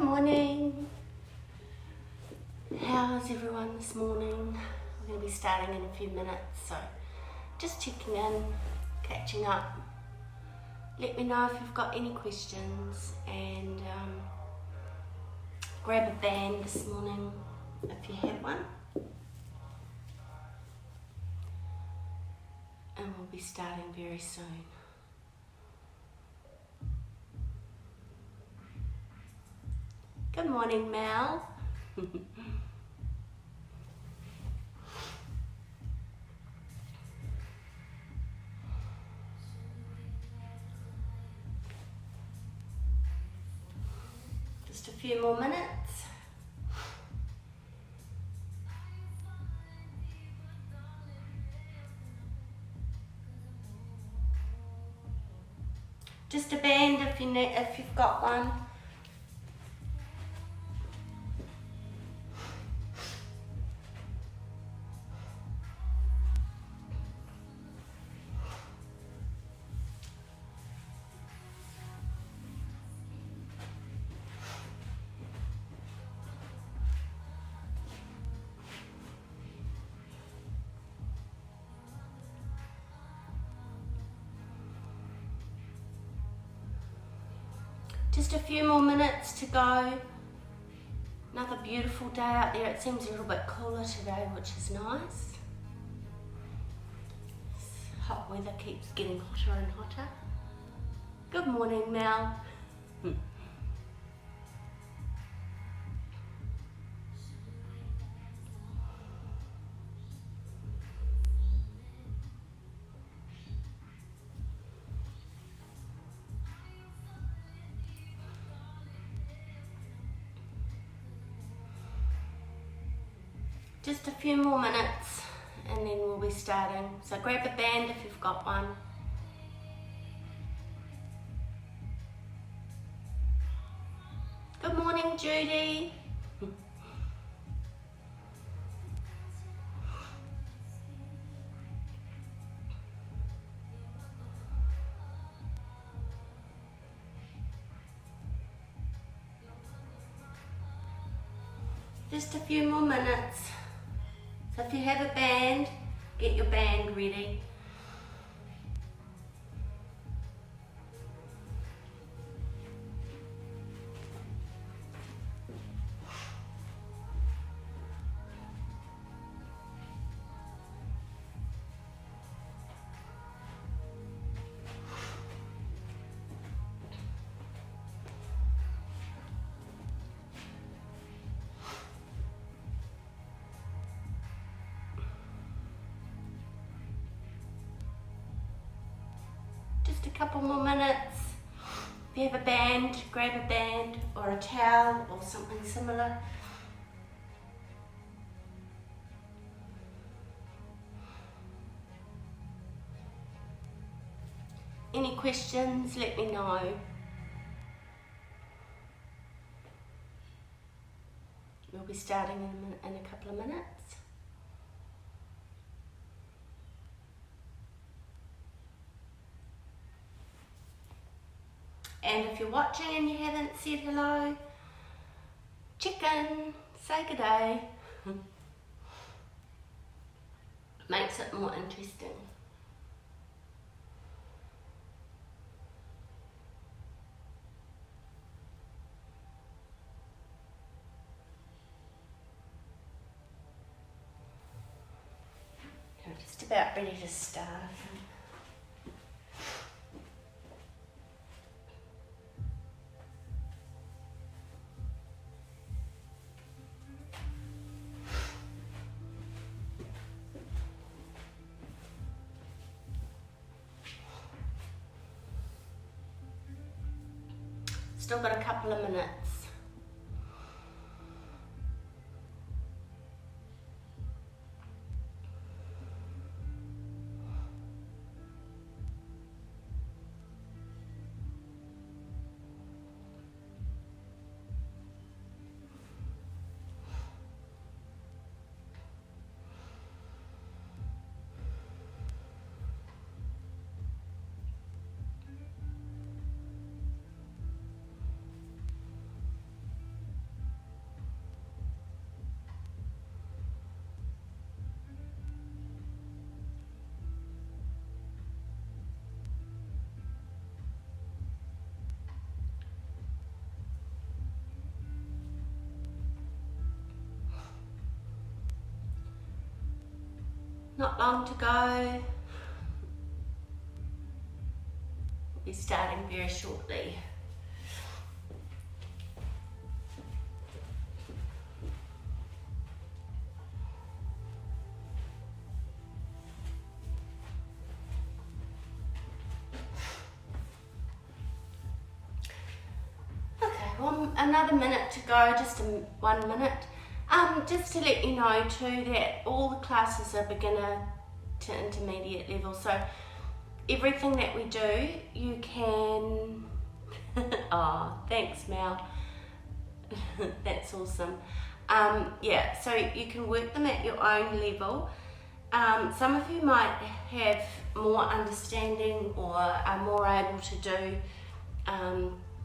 morning. How's everyone this morning? We're going to be starting in a few minutes, so just checking in, catching up. Let me know if you've got any questions, and grab a band this morning if you have one. And we'll be starting very soon. Good morning, Mel. Just a few more minutes. Just a band if you've got one. Just a few more minutes to go. Another beautiful day out there. It seems a little bit cooler today, which is nice. Hot weather keeps getting hotter and hotter. Good morning, Mel. Just a few more minutes and then we'll be starting. So grab a band if you've got one. Good morning, Judy. Just a few more minutes. So if you have a band, get your band ready. Just a couple more minutes. If you have a band, grab a band or a towel or something similar. Any questions, let me know. We'll be starting in a couple of minutes. And if you're watching and you haven't said hello, check in, say good day. Makes it more interesting. I'm just about ready to start. Still got a couple of minutes. Not long to go. We'll be starting very shortly. Another minute to go, just 1 minute. Just to let you know too that all the classes are beginner to intermediate level, so everything that we do you can oh, thanks Mel. That's awesome. Yeah, so you can work them at your own level. Some of you might have more understanding or are more able to do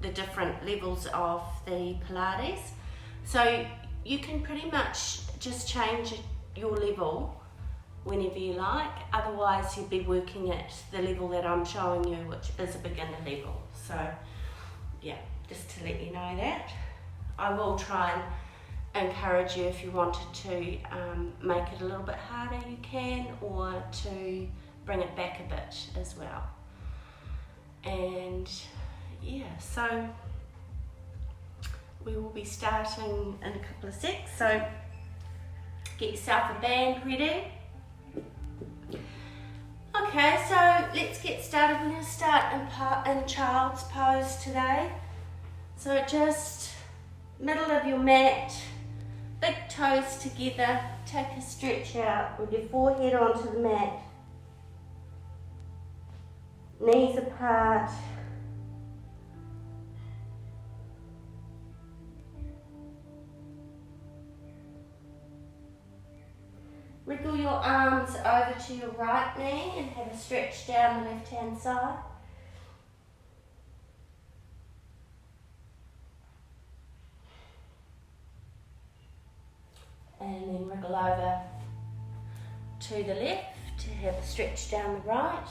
the different levels of the Pilates, so you can pretty much just change your level whenever you like. Otherwise you'd be working at the level that I'm showing you, which is a beginner level. So yeah, just to let you know that. I will try and encourage you, if you wanted to make it a little bit harder you can, or to bring it back a bit as well. And yeah, so we will be starting in a couple of secs, so get yourself a band ready. Okay, so let's get started. We're going to start in child's pose today. So just middle of your mat, big toes together, take a stretch out with your forehead onto the mat, knees apart. Wriggle your arms over to your right knee and have a stretch down the left hand side. And then wriggle over to the left to have a stretch down the right.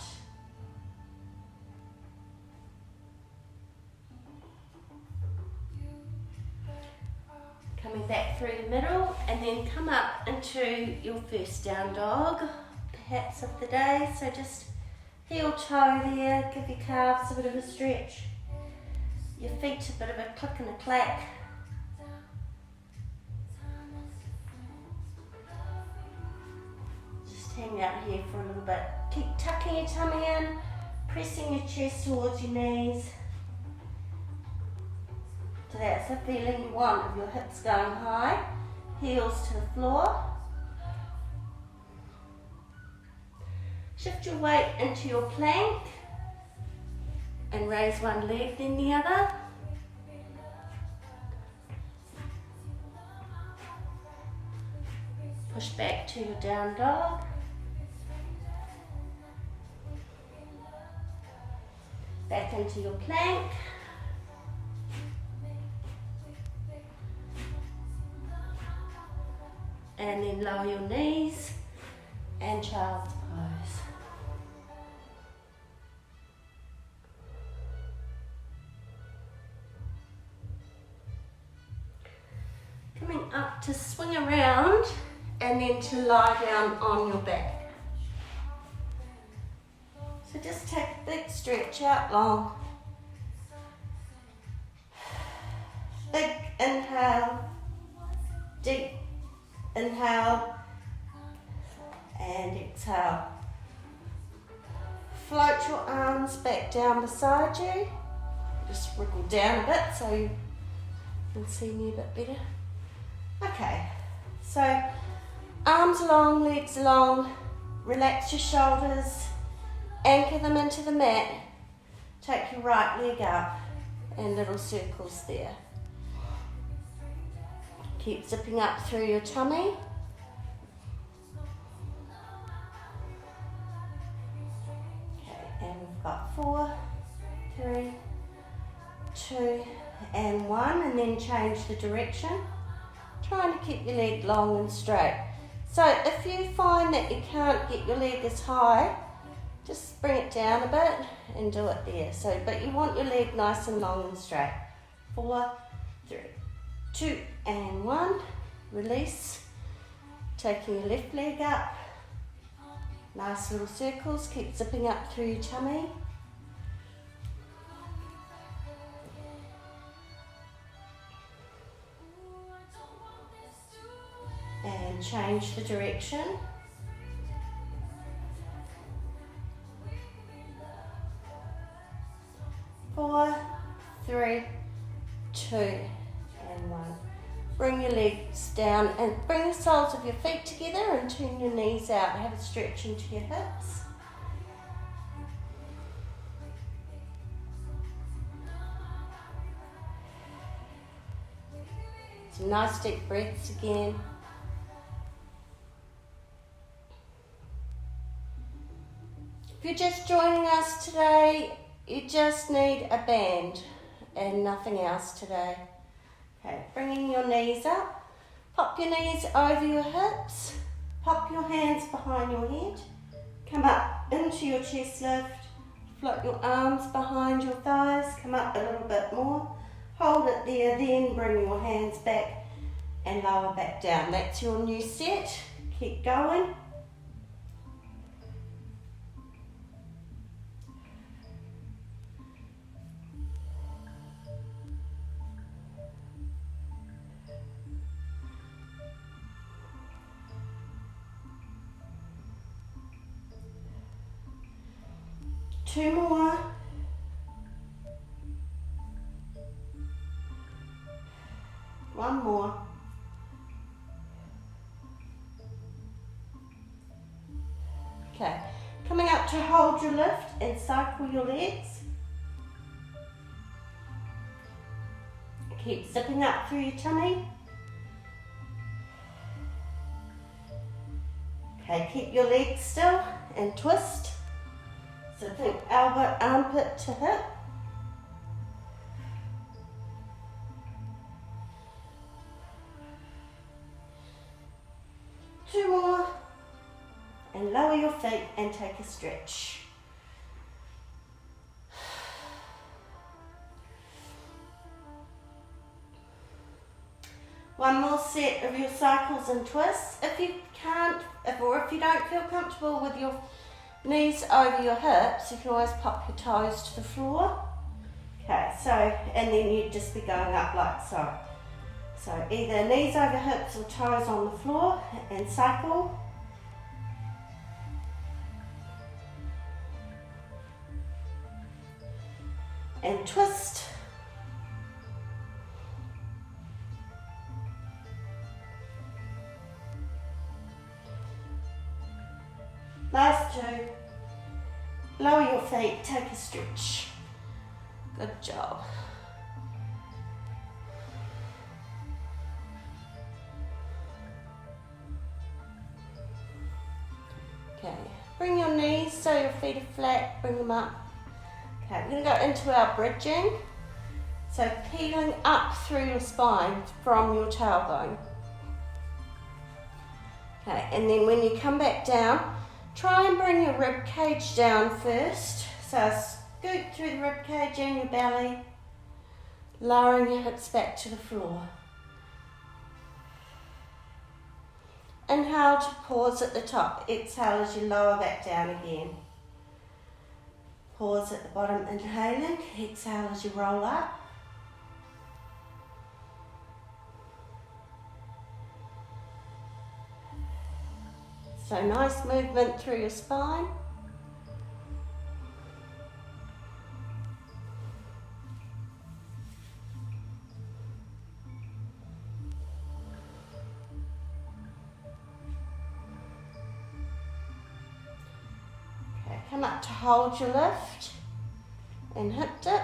Coming back through the middle, and then come up into your first down dog, perhaps of the day. So just heel toe there, give your calves a bit of a stretch, your feet a bit of a click and a clack. Just hang out here for a little bit. Keep tucking your tummy in, pressing your chest towards your knees. So that's the feeling you want of your hips going high, heels to the floor. Shift your weight into your plank and raise one leg then the other. Push back to your down dog. Back into your plank. And then lower your knees and child's pose. Coming up to swing around and then to lie down on your back. So just take a big stretch out long. Big inhale, deep inhale and exhale. Float your arms back down beside you. Just wriggle down a bit so you can see me a bit better. Okay, so arms long, legs long, relax your shoulders, anchor them into the mat, take your right leg up and little circles there. Keep zipping up through your tummy. Okay, and we've got 4, 3, 2, and 1, and then change the direction. Trying to keep your leg long and straight. So if you find that you can't get your leg as high, just bring it down a bit and do it there. So, but you want your leg nice and long and straight. 4, 3, 2, and 1. Release. Taking your left leg up. Nice little circles, keep zipping up through your tummy. And change the direction. 4, 3, 2, and 1. Bring your legs down and bring the soles of your feet together and turn your knees out. Have a stretch into your hips. Some nice deep breaths again. If you're just joining us today, you just need a band and nothing else today. Okay, bringing your knees up. Pop your knees over your hips. Pop your hands behind your head. Come up into your chest lift. Float your arms behind your thighs. Come up a little bit more. Hold it there, then bring your hands back and lower back down. That's your new set. Keep going. Two more. One more. Okay, coming up to hold your lift and cycle your legs. Keep zipping up through your tummy. Okay, keep your legs still and twist. So think elbow, armpit to hip. Two more. And lower your feet and take a stretch. One more set of your cycles and twists. If you can't, or if you don't feel comfortable with your knees over your hips, you can always pop your toes to the floor. Okay, so, and then you'd just be going up like so. So either knees over hips or toes on the floor and cycle. And twist. Last two. Lower your feet, take a stretch. Good job. Okay, bring your knees so your feet are flat, bring them up. Okay, we're going to go into our bridging. So peeling up through your spine from your tailbone. Okay, and then when you come back down, try and bring your rib cage down first. So scoot through the rib cage and your belly, lowering your hips back to the floor. Inhale to pause at the top. Exhale as you lower back down again. Pause at the bottom, inhaling. Exhale as you roll up. So nice movement through your spine. Okay, come up to hold your lift and hip dip.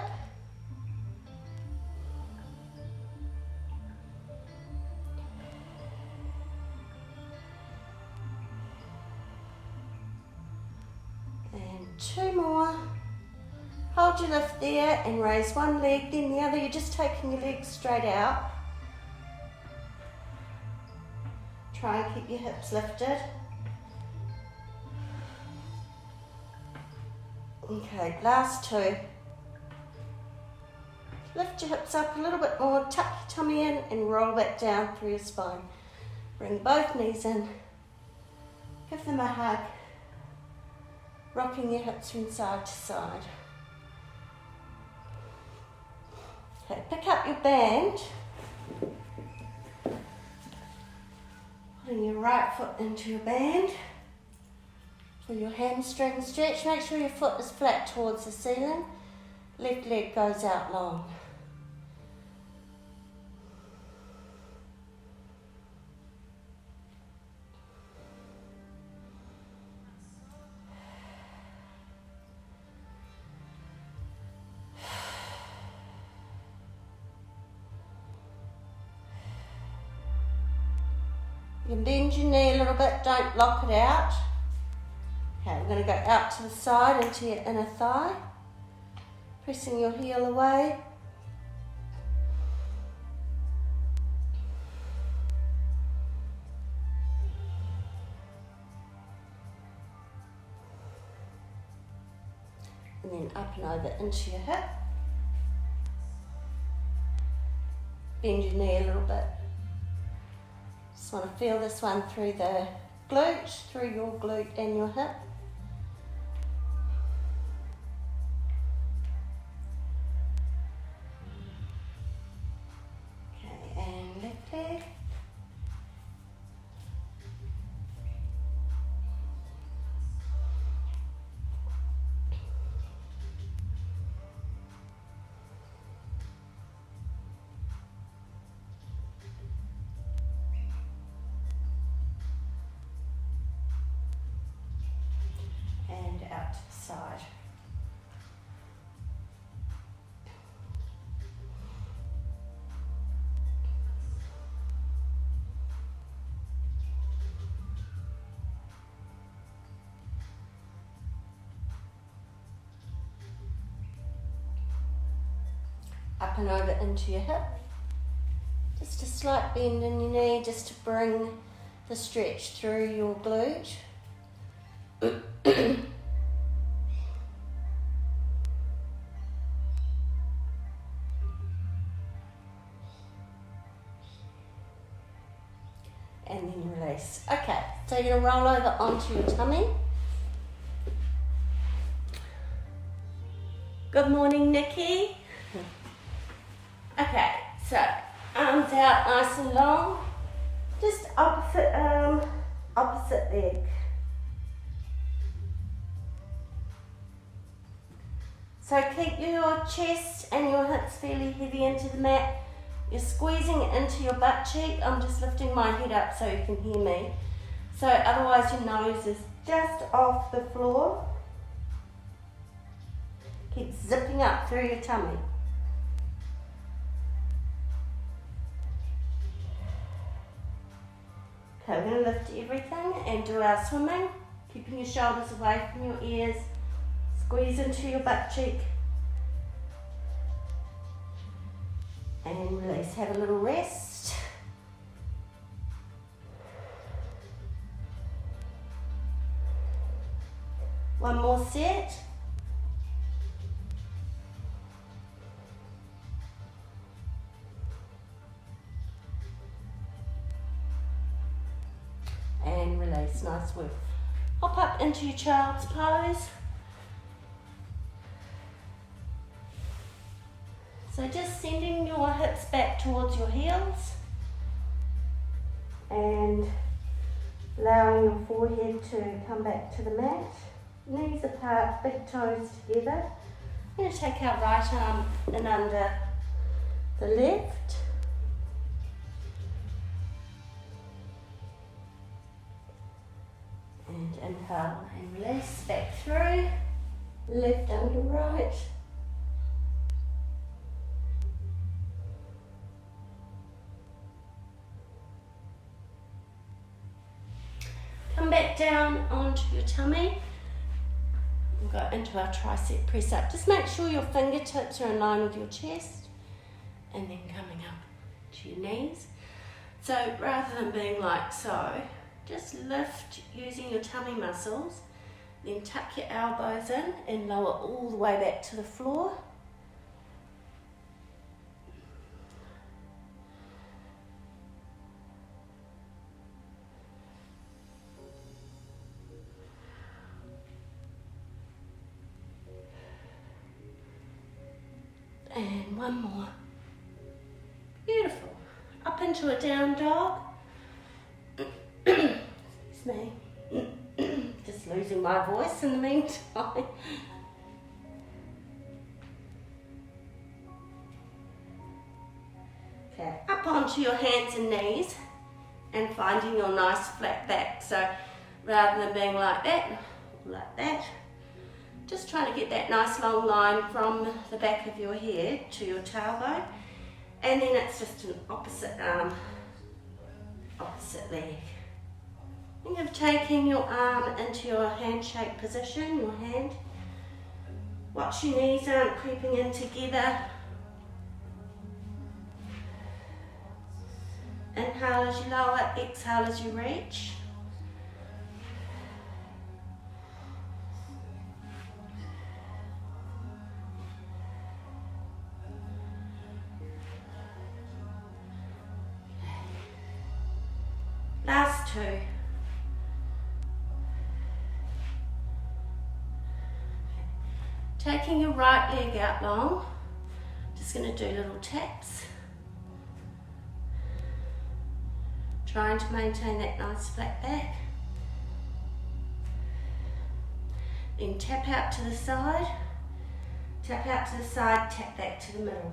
Two more. Hold your lift there and raise one leg, then the other. You're just taking your legs straight out. Try and keep your hips lifted. Okay, last two. Lift your hips up a little bit more, tuck your tummy in and roll back down through your spine. Bring both knees in. Give them a hug. rocking your hips from side to side. Okay, pick up your band, putting your right foot into your band for your hamstring stretch. Make sure your foot is flat towards the ceiling, left leg goes out long. You can bend your knee a little bit, don't lock it out. Okay, we're going to go out to the side into your inner thigh, pressing your heel away. And then up and over into your hip. Bend your knee a little bit. Just want to feel this one through the glute, through your glute and your hip. Okay, and left leg. Out to the side. Up and over into your hip. Just a slight bend in your knee just to bring the stretch through your glute. And then release. Okay, so you're going to roll over onto your tummy. Good morning, Nikki. Okay, so arms out nice and long. Just opposite arm, opposite leg. So keep your chest and your hips fairly heavy into the mat. You're squeezing it into your butt cheek. I'm just lifting my head up so you can hear me. So otherwise your nose is just off the floor. Keep zipping up through your tummy. Okay, we're going to lift everything and do our swimming. Keeping your shoulders away from your ears. Squeeze into your butt cheek. And release, have a little rest. One more set. And release, nice work. Hop up into your child's pose. So just sending your hips back towards your heels and allowing your forehead to come back to the mat. Knees apart, big toes together. I'm going to take our right arm in under the left. And inhale and release back through. Left under right. Come back down onto your tummy. We'll go into our tricep press up. Just make sure your fingertips are in line with your chest and then coming up to your knees. So rather than being like so, just lift using your tummy muscles, then tuck your elbows in and lower all the way back to the floor. one more. Beautiful. Up into a down dog. Excuse me. Just losing my voice in the meantime. Okay, up onto your hands and knees and finding your nice flat back. So rather than being like that, just try to get that nice long line from the back of your head to your tailbone, and then it's just an opposite arm, opposite leg. Think of taking your arm into your handshake position, your hand. Watch your knees aren't creeping in together. Inhale as you lower, exhale as you reach. Last two. Taking your right leg out long, just going to do little taps. Trying to maintain that nice flat back. Then tap out to the side, tap out to the side, tap back to the middle.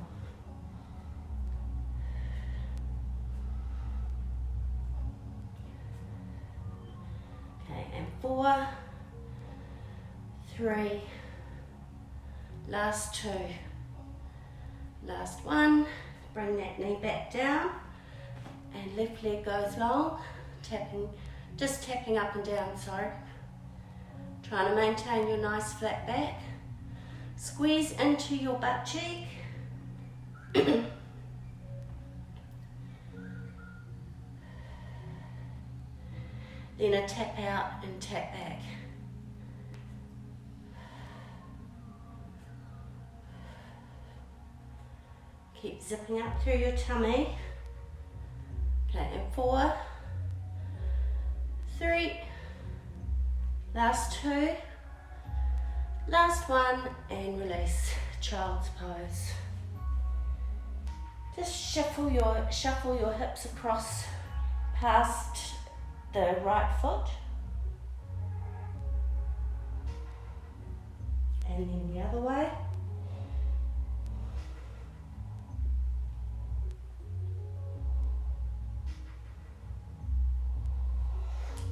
Okay, and 4, 3, last 2, last 1, bring that knee back down. And left leg goes long, just tapping up and down, sorry. Trying to maintain your nice flat back. Squeeze into your butt cheek. Then a tap out and tap back. Keep zipping up through your tummy. Okay, and 4, 3, last 2, last 1, and release, child's pose. Just shuffle your hips across past the right foot, and then the other way.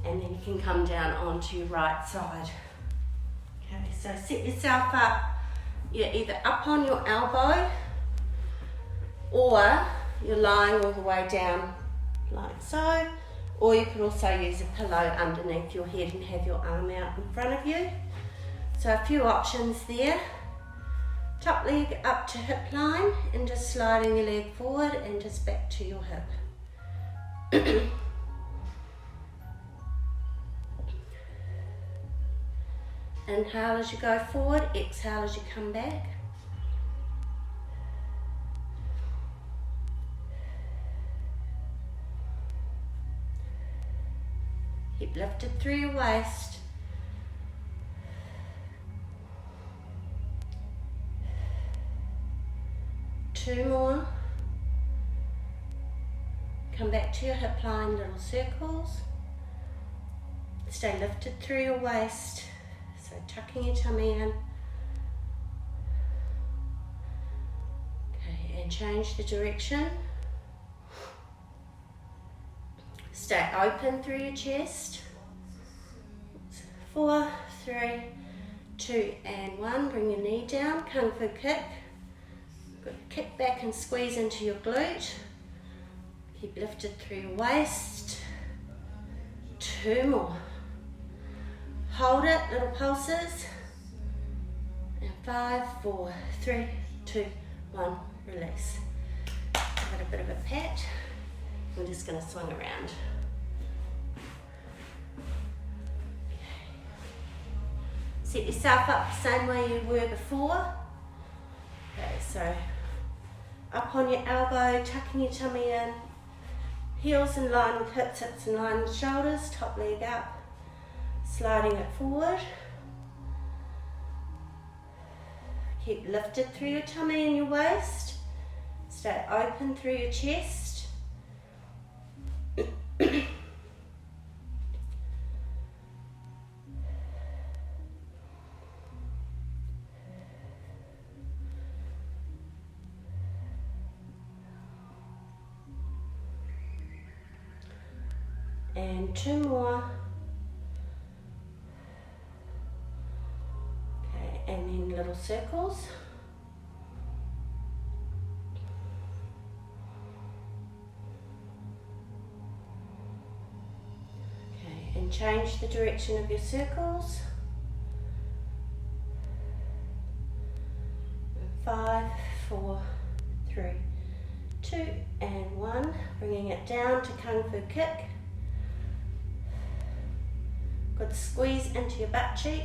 And then you can come down onto your right side. Okay, so set yourself up. You're either up on your elbow or you're lying all the way down like so, or you can also use a pillow underneath your head and have your arm out in front of you. So a few options there. Top leg up to hip line and just sliding your leg forward and just back to your hip. Inhale as you go forward, exhale as you come back. Keep lifted through your waist. Two more. Come back to your hip line, little circles. Stay lifted through your waist. So tucking your tummy in. Okay, and change the direction. Stay open through your chest. 4, 3, 2, and 1. Bring your knee down, kung fu kick. Good. Kick back and squeeze into your glute. Keep lifted through your waist. 2 more. Hold it, little pulses. And 5, 4, 3, 2, 1, release. Got a bit of a pat. I'm just going to swing around. Set yourself up the same way you were before. Okay, so up on your elbow, tucking your tummy in. Heels in line with hips, hips in line with shoulders, top leg up. Sliding it forward. Keep lifted through your tummy and your waist. stay open through your chest. And 2 more. Okay, and then little circles. Okay, and change the direction of your circles. 5, 4, 3, 2, and 1. Bringing it down to Kung Fu kick. Good squeeze into your butt cheek.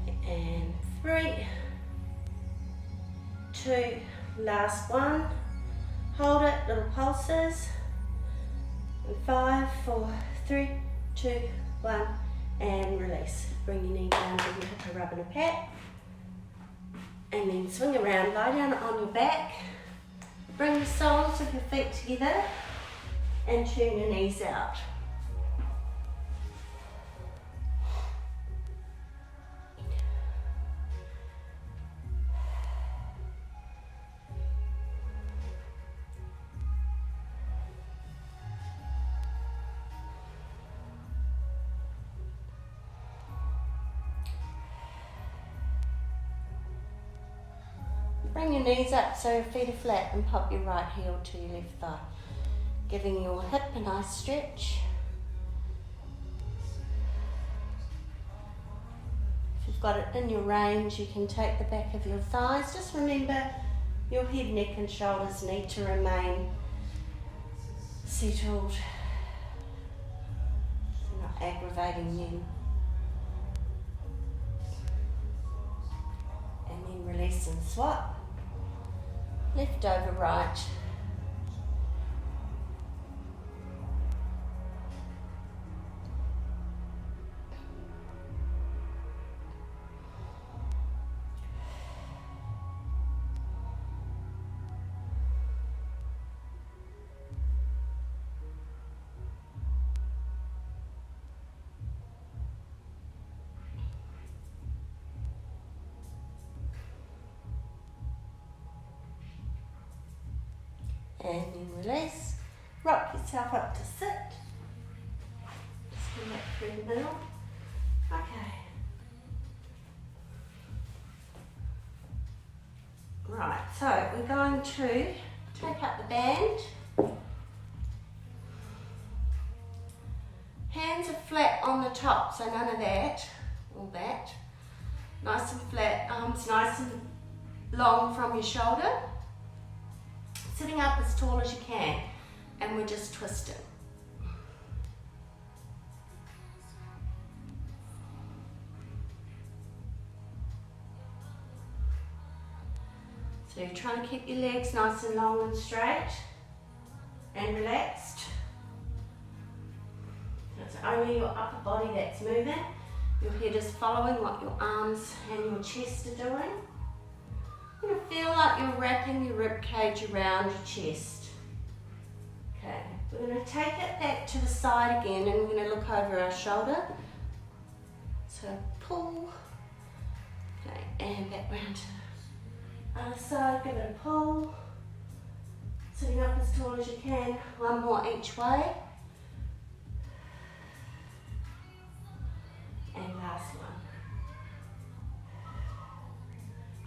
Okay, and 3, 2, last one. Hold it, little pulses. And 5, 4, 3, 2, 1, and release. Bring your knee down, give your hip a rub and a pat. And then swing around, lie down on your back. Bring the soles of your feet together. And turn your knees out. Bring your knees up so your feet are flat and pop your right heel to your left thigh, giving your hip a nice stretch. If you've got it in your range, you can take the back of your thighs. Just remember your head, neck and shoulders need to remain settled. You're not aggravating them. And then release and swap. Left over right. And then release. Rock yourself up to sit. Just come back through the middle. Okay. Right, so we're going to take up the band. Hands are flat on the top, so none of that, all that. Nice and flat, arms nice and long from your shoulder. Sitting up as tall as you can, and we're just twisting. So you're trying to keep your legs nice and long and straight and relaxed. So it's only your upper body that's moving. Your head is following what your arms and your chest are doing. You're going to feel like you're wrapping your rib cage around your chest. Okay, we're going to take it back to the side again, and we're going to look over our shoulder. So pull, okay, and back round to the other side, give it a pull. Sitting up as tall as you can, one more each way. And last one.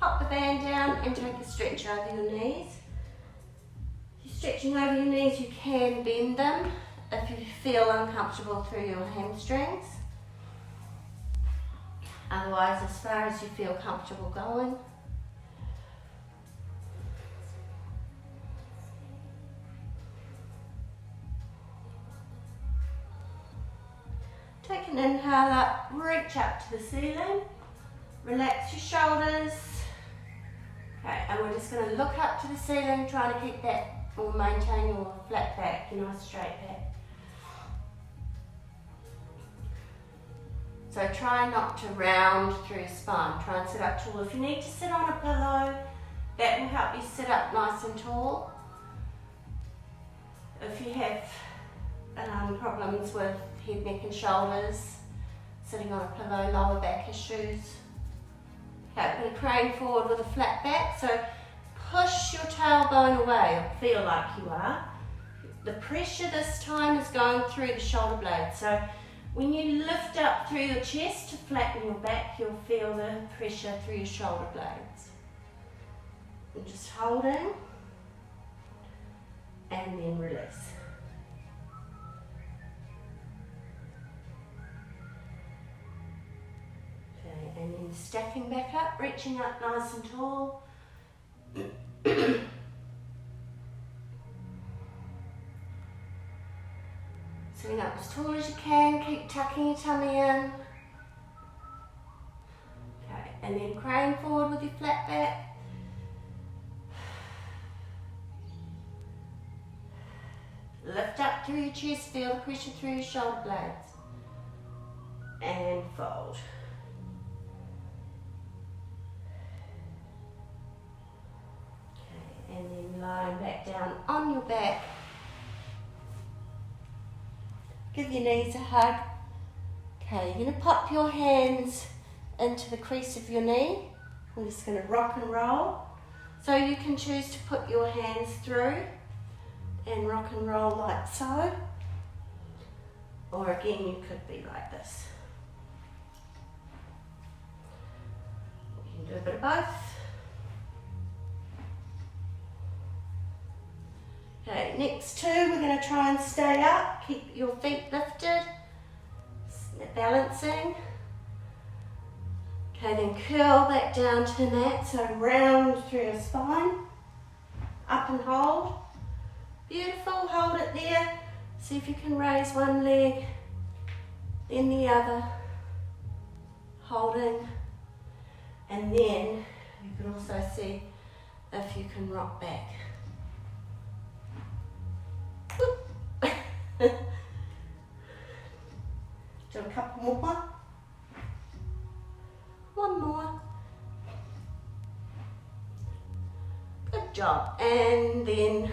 Pop the band down and take a stretch over your knees. If you're stretching over your knees, you can bend them if you feel uncomfortable through your hamstrings. Otherwise, as far as you feel comfortable going. Take an inhale up, reach up to the ceiling. Relax your shoulders. Okay, and we're just going to look up to the ceiling, trying to keep that or maintain your flat back, your nice straight back. So try not to round through your spine. Try and sit up tall. If you need to sit on a pillow, that will help you sit up nice and tall. If you have problems with head, neck and shoulders, sitting on a pillow, lower back issues. Okay, I'm going to crane forward with a flat back. So push your tailbone away, or feel like you are. The pressure this time is going through the shoulder blades. So when you lift up through your chest to flatten your back, you'll feel the pressure through your shoulder blades. And just holding, and then release. Okay, and then stacking back up, reaching up nice and tall. Sitting up as tall as you can, keep tucking your tummy in. Okay, and then crane forward with your flat back. Lift up through your chest, feel the pressure through your shoulder blades. And fold. Okay, and then lying back down on your back. Give your knees a hug. Okay, you're going to pop your hands into the crease of your knee. We're just going to rock and roll. So you can choose to put your hands through and rock and roll like so. Or again, you could be like this. You can do a bit of both. Okay, next two, we're going to try and stay up. Keep your feet lifted, balancing. Okay, then curl back down to the mat, so round through your spine. Up and hold. Beautiful, hold it there. See if you can raise one leg, then the other. Holding. And then you can also see if you can rock back. Do a couple more. One more. Good job. And then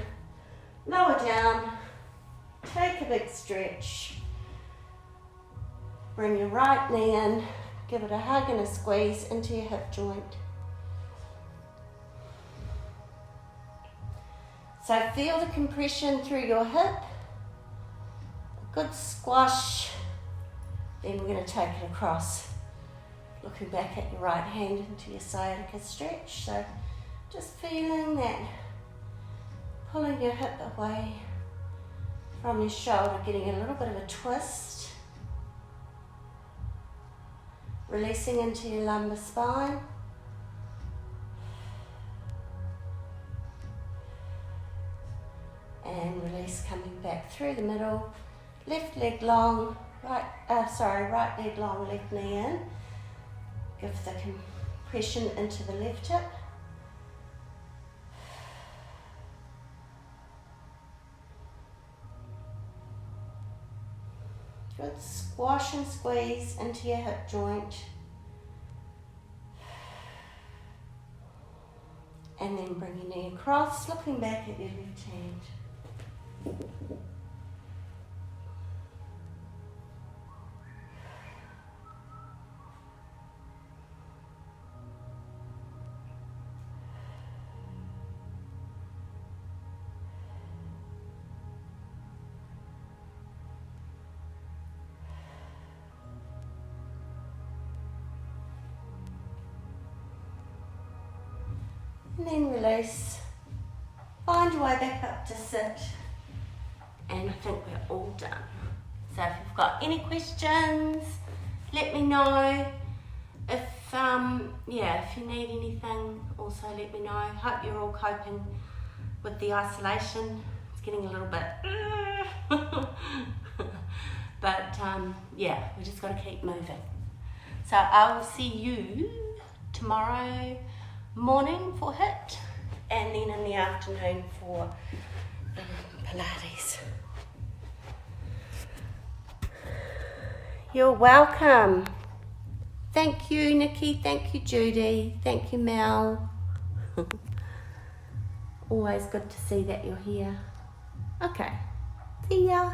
lower down. Take a big stretch. Bring your right knee in. Give it a hug and a squeeze into your hip joint. So feel the compression through your hip. Good squash. Then we're going to take it across. Looking back at your right hand into your sciatica stretch. So just feeling that. Pulling your hip away from your shoulder, getting a little bit of a twist. Releasing into your lumbar spine. And release, coming back through the middle. Left leg long, right leg long, left knee in. Give the compression into the left hip. Good squash and squeeze into your hip joint. And then bring your knee across, looking back at your left hand. And then release. Find your way back up to sit. And I think we're all done. So if you've got any questions, let me know. If you need anything, also let me know. Hope you're all coping with the isolation. It's getting a little bit but we just got to keep moving. So I will see you tomorrow morning for HIIT, and then in the afternoon for Pilates. You're welcome. Thank you, Nikki. Thank you, Judy. Thank you, Mel. Always good to see that you're here. Okay. See ya.